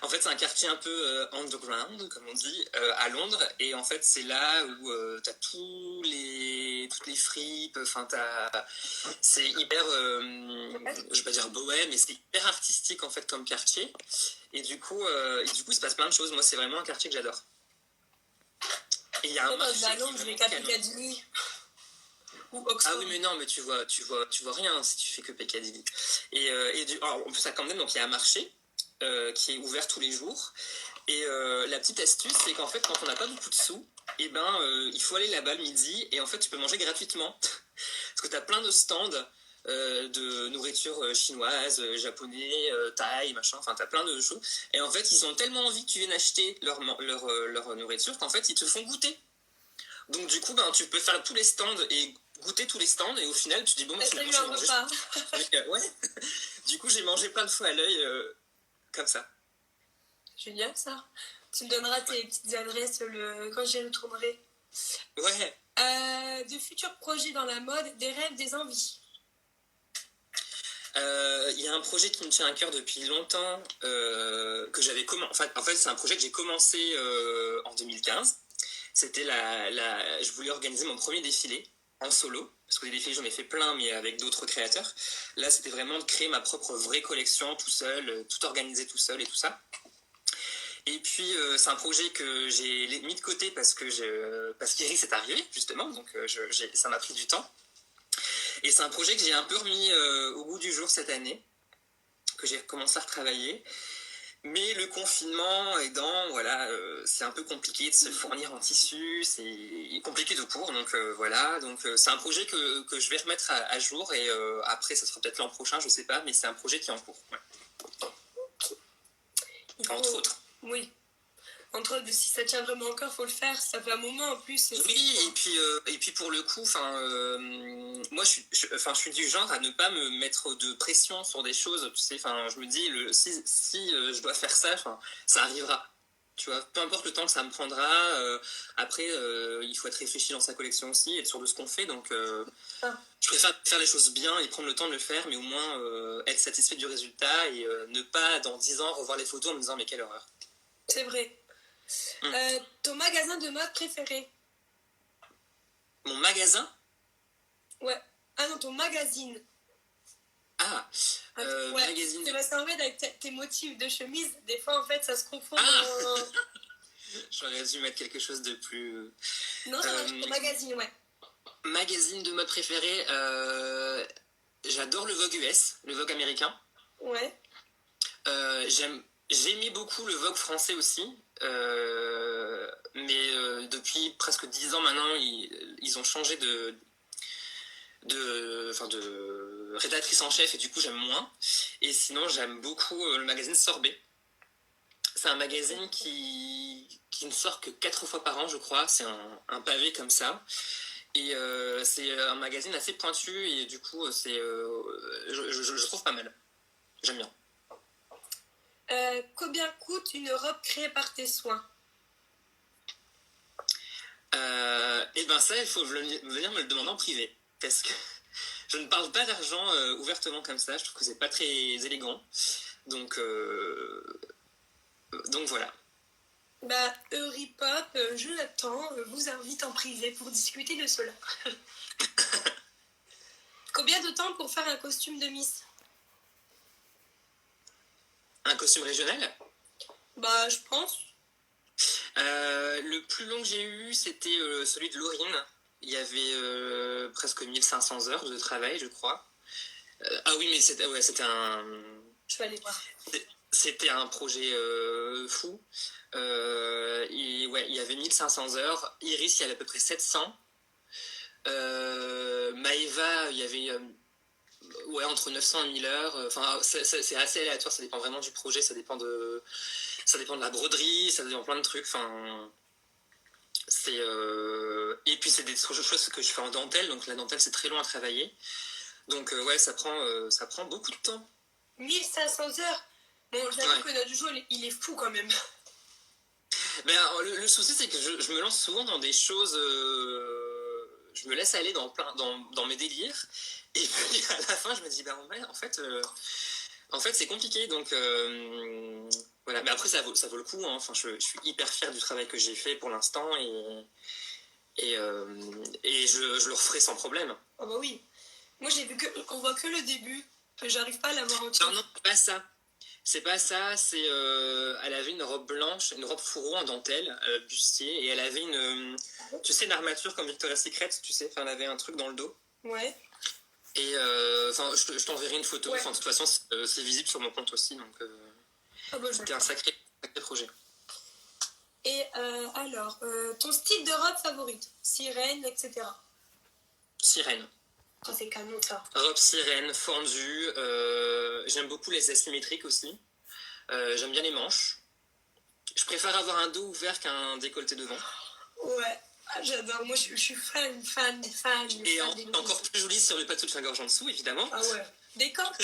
En fait, c'est un quartier un peu underground, comme on dit, à Londres. Et en fait, c'est là où t'as toutes les fripes. C'est hyper, je vais pas dire bohème, mais c'est hyper artistique en fait comme quartier. Et du coup, il se passe plein de choses. Moi, c'est vraiment un quartier que j'adore. Et il y a un marché. À Londres, je vais qu'à Piccadilly. Ah oui, mais non, mais tu vois rien si tu fais que Piccadilly. En plus, à Camden, donc il y a un marché qui est ouvert tous les jours. Et la petite astuce, c'est qu'en fait, quand on n'a pas beaucoup de sous, il faut aller là-bas le midi et en fait, tu peux manger gratuitement. Parce que tu as plein de stands de nourriture chinoise, japonais, thaï, machin, tu as plein de choses. Et en fait, ils ont tellement envie que tu viennes acheter leur nourriture qu'en fait, ils te font goûter. Donc du coup, tu peux faire tous les stands et goûter tous les stands et au final, tu dis bon, finalement, je vais manger. Ouais. Du coup, j'ai mangé plein de fois à l'œil comme ça. Génial ça. Tu me donneras tes petites adresses quand j'y retournerai. Ouais. De futurs projets dans la mode, des rêves, des envies. Il y a un projet qui me tient à cœur depuis longtemps que j'avais commencé. En fait, c'est un projet que j'ai commencé en 2015. C'était je voulais organiser mon premier défilé. en solo, parce que des défilés j'en ai fait plein, mais avec d'autres créateurs. Là, c'était vraiment de créer ma propre vraie collection tout seul, tout organiser tout seul et tout ça. Et puis, c'est un projet que j'ai mis de côté parce qu'Iris est arrivé, justement, donc ça m'a pris du temps. Et c'est un projet que j'ai un peu remis au goût du jour cette année, que j'ai commencé à retravailler. Mais le confinement aidant, voilà, c'est un peu compliqué de se fournir en tissu, c'est compliqué tout court, donc voilà. Donc c'est un projet que je vais remettre à jour et après, ça sera peut-être l'an prochain, je sais pas, mais c'est un projet qui est en cours. Ouais. Entre autres. Oui. Entre autres, si ça tient vraiment encore, faut le faire. Ça fait un moment en plus. Oui, et puis pour le coup, moi je suis du genre à ne pas me mettre de pression sur des choses. Tu sais, je me dis si je dois faire ça, ça arrivera. Tu vois, peu importe le temps que ça me prendra. Après, il faut être réfléchi dans sa collection aussi, être sûr de ce qu'on fait. Donc, je préfère faire les choses bien et prendre le temps de le faire, mais au moins être satisfait du résultat et ne pas dans 10 ans revoir les photos en me disant mais quelle horreur. C'est vrai. Ton magasin de mode préféré? Mon magasin? Ouais. Ah non, ton magazine. Ah, ouais. Magazine. C'est parce qu'en fait, avec tes motifs de chemise, des fois, en fait, ça se confond. J'aurais dû mettre quelque chose de plus... Non, ça va, ton magazine, ouais. Magazine de mode préféré, j'adore le Vogue US, le Vogue américain. Ouais. J'aimais beaucoup le Vogue français aussi, mais depuis presque 10 ans maintenant, ils ont changé de rédactrice en chef et du coup j'aime moins. Et sinon j'aime beaucoup le magazine Sorbet. C'est un magazine qui ne sort que 4 fois par an je crois, c'est un pavé comme ça. Et c'est un magazine assez pointu et du coup je trouve pas mal. J'aime bien. Combien coûte une robe créée par tes soins? Et ben ça, il faut venir me le demander en privé. Parce que je ne parle pas d'argent ouvertement comme ça. Je trouve que c'est pas très élégant. Donc voilà. Bah, Euripop, Jonathan vous invite en privé pour discuter de cela. Combien de temps pour faire un costume de Miss? Un costume régional? Bah, je pense. Le plus long que j'ai eu, c'était celui de Laurine. Il y avait presque 1500 heures de travail, je crois. Ah oui, mais c'était un... Je vais aller voir. C'était un projet fou. Et ouais, il y avait 1500 heures. Iris, il y avait à peu près 700. Maëva, il y avait entre 900 et 1000 heures. Enfin, c'est assez aléatoire, ça dépend vraiment du projet, ça dépend de la broderie, ça dépend plein de trucs. Enfin, et puis c'est des choses que je fais en dentelle, donc la dentelle c'est très long à travailler. Donc ouais, ça prend beaucoup de temps. 1500 heures. Bon, j'avoue que notre jeu, il est fou quand même. Ben, le souci, c'est que je me lance souvent dans des choses... je me laisse aller dans mes délires. Et puis, à la fin, je me dis, ben, en fait c'est compliqué. Donc, voilà. Mais après, ça vaut le coup. Hein. Enfin, je suis hyper fier du travail que j'ai fait pour l'instant. Et je le referai sans problème. Ah bah oui. Moi, j'ai vu qu'on voit que le début. J'arrive pas à l'avoir entier. Non, c'est pas ça. C'est pas ça, c'est... elle avait une robe blanche, une robe fourreau en dentelle, bustier, et elle avait tu sais, une armature comme Victoria's Secret, tu sais, elle avait un truc dans le dos. Ouais. Et je t'enverrai une photo, de toute façon, c'est visible sur mon compte aussi, donc c'était un sacré projet. Et alors, ton style de robe favorite? Sirène, etc. Sirène. Oh, c'est canon ça. Robe sirène, fendue. J'aime beaucoup les asymétriques aussi. J'aime bien les manches. Je préfère avoir un dos ouvert qu'un décolleté devant. Ouais, j'adore. Moi, je suis fan. Et encore plus joli sur le plateau de fin-gorge en dessous, évidemment. Ah ouais. Des cordes.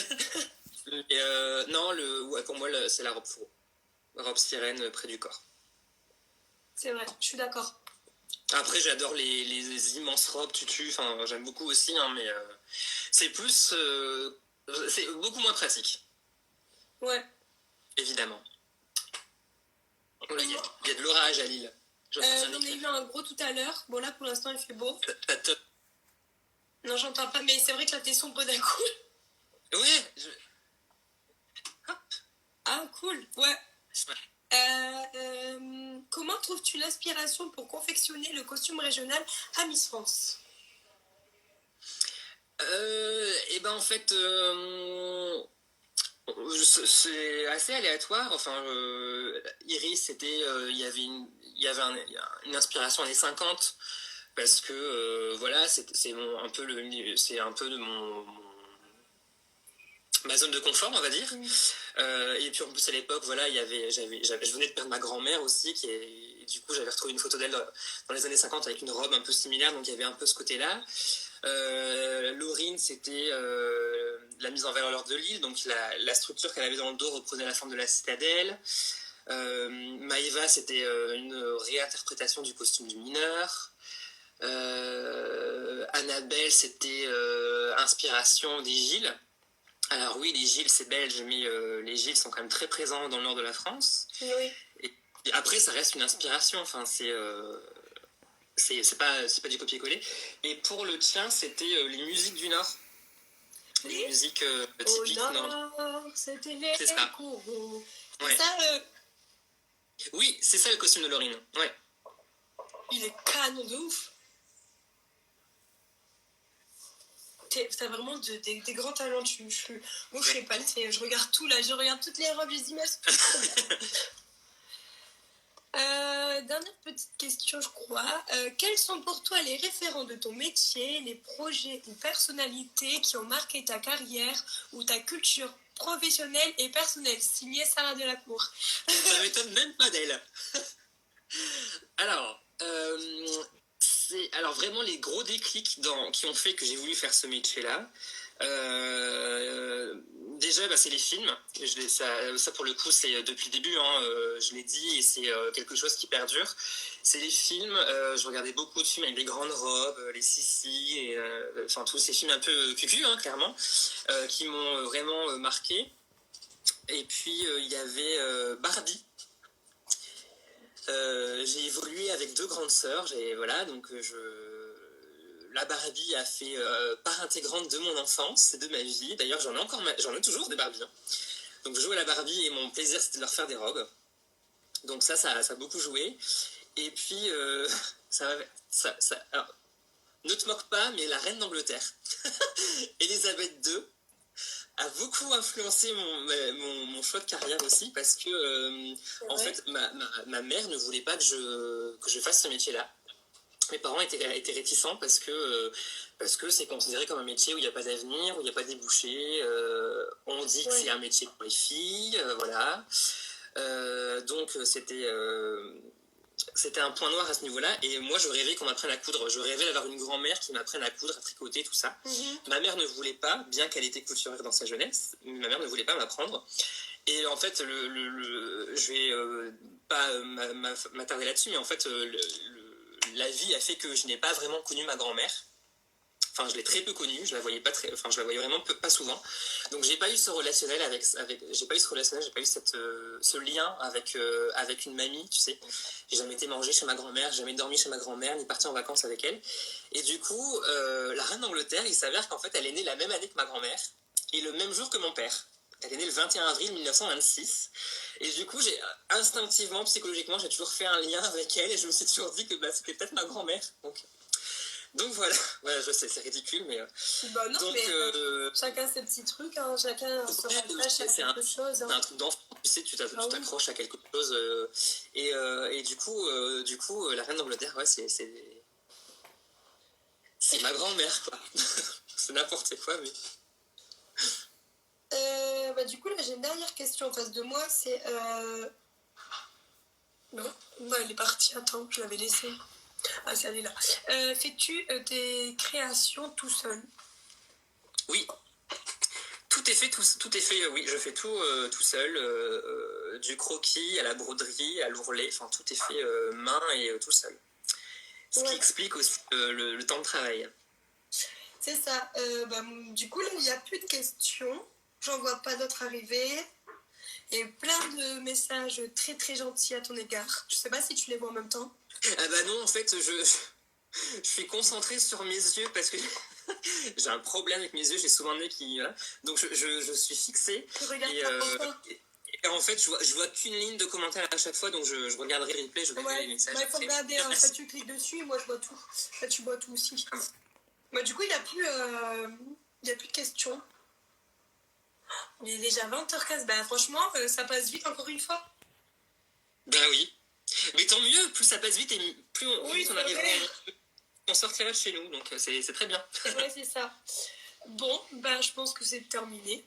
Non, pour moi, c'est la robe fourreau. Robe sirène près du corps. C'est vrai, je suis d'accord. Après, j'adore les immenses robes tutu, enfin, j'aime beaucoup aussi, hein, mais c'est plus... c'est beaucoup moins pratique. Ouais. Évidemment. Il y a de l'orage à Lille. J'en ai vu un gros tout à l'heure. Bon, là, pour l'instant, il fait beau. Non, j'entends pas, mais c'est vrai que là, t'es sombre d'un coup. Ouais, Ah, cool, ouais. Comment trouves-tu l'inspiration pour confectionner le costume régional à Miss France? et ben en fait, c'est assez aléatoire. Enfin, Iris, il y avait une inspiration années 50 parce que voilà, c'est un peu de ma zone de confort, on va dire. Et puis en plus à l'époque, voilà, je venais de perdre ma grand-mère aussi, et du coup j'avais retrouvé une photo d'elle dans les années 50 avec une robe un peu similaire, donc il y avait un peu ce côté-là. Laurine, c'était la mise en valeur de l'île, donc la structure qu'elle avait dans le dos reprenait la forme de la citadelle. Maïva, c'était une réinterprétation du costume du mineur. Annabelle, c'était inspiration des Gilles. Alors oui, les Gilles, c'est belge, mais les Gilles sont quand même très présents dans le nord de la France. Oui. Et après, ça reste une inspiration. Enfin, c'est pas du copier-coller. Et pour le tien, c'était les musiques du Nord. Oui. Les musiques typiques nord. C'était les c'est ça. Corons. Ouais. C'est ça, Oui, c'est ça le costume de Laurine. Ouais. Il est canon de ouf. T'as vraiment des grands talents. Moi, je sais pas, je regarde tout là, je regarde toutes les robes, les images. Dernière petite question, je crois. Quels sont pour toi les référents de ton métier, les projets ou personnalités qui ont marqué ta carrière ou ta culture professionnelle et personnelle? Signé Sarah Delacour. Ça m'étonne même pas d'elle. Alors vraiment les gros déclics qui ont fait que j'ai voulu faire ce métier-là. Déjà, c'est les films. Ça pour le coup, c'est depuis le début, hein, je l'ai dit, et c'est quelque chose qui perdure. C'est les films. Je regardais beaucoup de films avec des grandes robes, les Sissi, et enfin tous ces films un peu cucu, hein, clairement, qui m'ont vraiment marqué. Et puis il y avait Barbie. J'ai évolué avec deux grandes sœurs, donc la Barbie a fait part intégrante de mon enfance et de ma vie. D'ailleurs, j'en ai toujours des Barbies. Hein. Donc je jouais à la Barbie et mon plaisir c'était de leur faire des robes. Donc ça a beaucoup joué. Et puis alors, ne te moque pas, mais la reine d'Angleterre, Elisabeth II, a beaucoup influencé mon choix de carrière aussi parce que en fait ma mère ne voulait pas que je fasse ce métier-là. Mes parents étaient réticents parce que c'est considéré comme un métier où il n'y a pas d'avenir, où il n'y a pas de débouchés. On dit que c'est un métier pour les filles, voilà. Donc c'était un point noir à ce niveau-là. Et moi, je rêvais qu'on m'apprenne à coudre. Je rêvais d'avoir une grand-mère qui m'apprenne à coudre, à tricoter, tout ça. Ma mère ne voulait pas, bien qu'elle était couturière dans sa jeunesse, ma mère ne voulait pas m'apprendre. Et en fait, je vais pas m'attarder là-dessus, mais en fait, la vie a fait que je n'ai pas vraiment connu ma grand-mère. Enfin, je l'ai très peu connue, je la voyais vraiment pas souvent. Donc, j'ai pas eu ce relationnel j'ai pas eu ce lien avec une mamie, tu sais. J'ai jamais été manger chez ma grand-mère, j'ai jamais dormi chez ma grand-mère, ni parti en vacances avec elle. Et du coup, la reine d'Angleterre, il s'avère qu'en fait, elle est née la même année que ma grand-mère et le même jour que mon père. Elle est née le 21 avril 1926. Et du coup, instinctivement, psychologiquement, j'ai toujours fait un lien avec elle et je me suis toujours dit que c'était peut-être ma grand-mère. Donc voilà, je sais, c'est ridicule, mais... non, donc, mais chacun ses petits trucs, hein, chacun se rattache à quelque chose. Hein. C'est un truc d'enfant, tu sais, tu t'accroches à quelque chose. Et du coup, la reine d'Angleterre, ouais, c'est ma grand-mère, quoi. C'est n'importe quoi, mais... Du coup, là, j'ai une dernière question en face de moi, c'est... Non, elle est partie, attends, je l'avais laissée. Ah, c'est elle est là. Fais-tu tes créations tout seul? Oui. Tout est fait, oui, je fais tout seul, du croquis à la broderie, à l'ourlet, enfin tout est fait main et tout seul. Ce qui explique aussi le temps de travail. C'est ça. Du coup, là, il n'y a plus de questions. J'en vois pas d'autres arriver. Et plein de messages très très gentils à ton égard. Je sais pas si tu les vois en même temps. Ah bah non, en fait, je suis concentrée sur mes yeux parce que J'ai un problème avec mes yeux, j'ai souvent le nez qui... Voilà. Donc je suis fixé. Tu regardes Et, pas pourquoi. et en fait, je vois qu'une ligne de commentaire à chaque fois, donc je regarderai le replay, je verrai les messages. Il faut regarder, en fait, tu cliques dessus et moi je vois tout. Là, tu vois tout aussi. Du coup, il n'y a plus de questions. Il est déjà 20h15. Franchement, ça passe vite encore une fois. Ben oui. Mais tant mieux, plus ça passe vite et plus on arrivera, on sortira de chez nous, donc c'est très bien. Ouais, c'est ça. Bon, je pense que c'est terminé.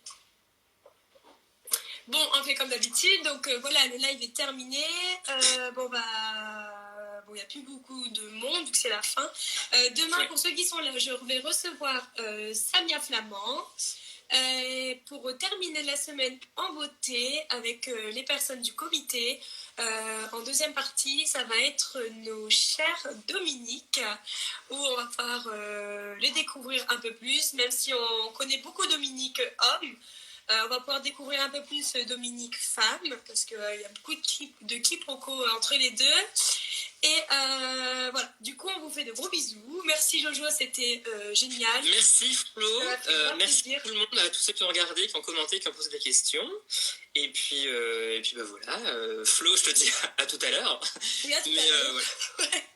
Bon, on fait comme d'habitude, donc voilà, le live est terminé. Il n'y a plus beaucoup de monde vu que c'est la fin. Demain, pour ceux qui sont là, je vais recevoir Samia Flamand. Pour terminer la semaine en beauté avec les personnes du comité. En deuxième partie, ça va être nos chers Dominique, où on va pouvoir les découvrir un peu plus, même si on connaît beaucoup Dominique homme. On va pouvoir découvrir un peu plus Dominique femme, parce qu'il y a beaucoup de quiproquos entre les deux. Et voilà, du coup, on vous fait de gros bisous. Merci Jojo, c'était génial. Merci Flo, merci tout le monde, à tous ceux qui ont regardé, qui ont commenté, qui ont posé des questions. Et puis voilà, Flo, je te dis à tout à l'heure. Oui, à tout à l'heure. Ouais.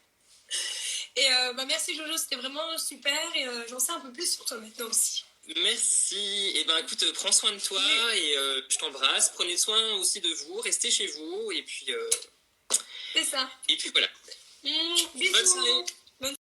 Et merci Jojo, c'était vraiment super et j'en sais un peu plus sur toi maintenant aussi. Merci. Et écoute, prends soin de toi et je t'embrasse. Prenez soin aussi de vous, restez chez vous et puis. C'est ça. Et puis voilà. Bisous. Bonne soirée.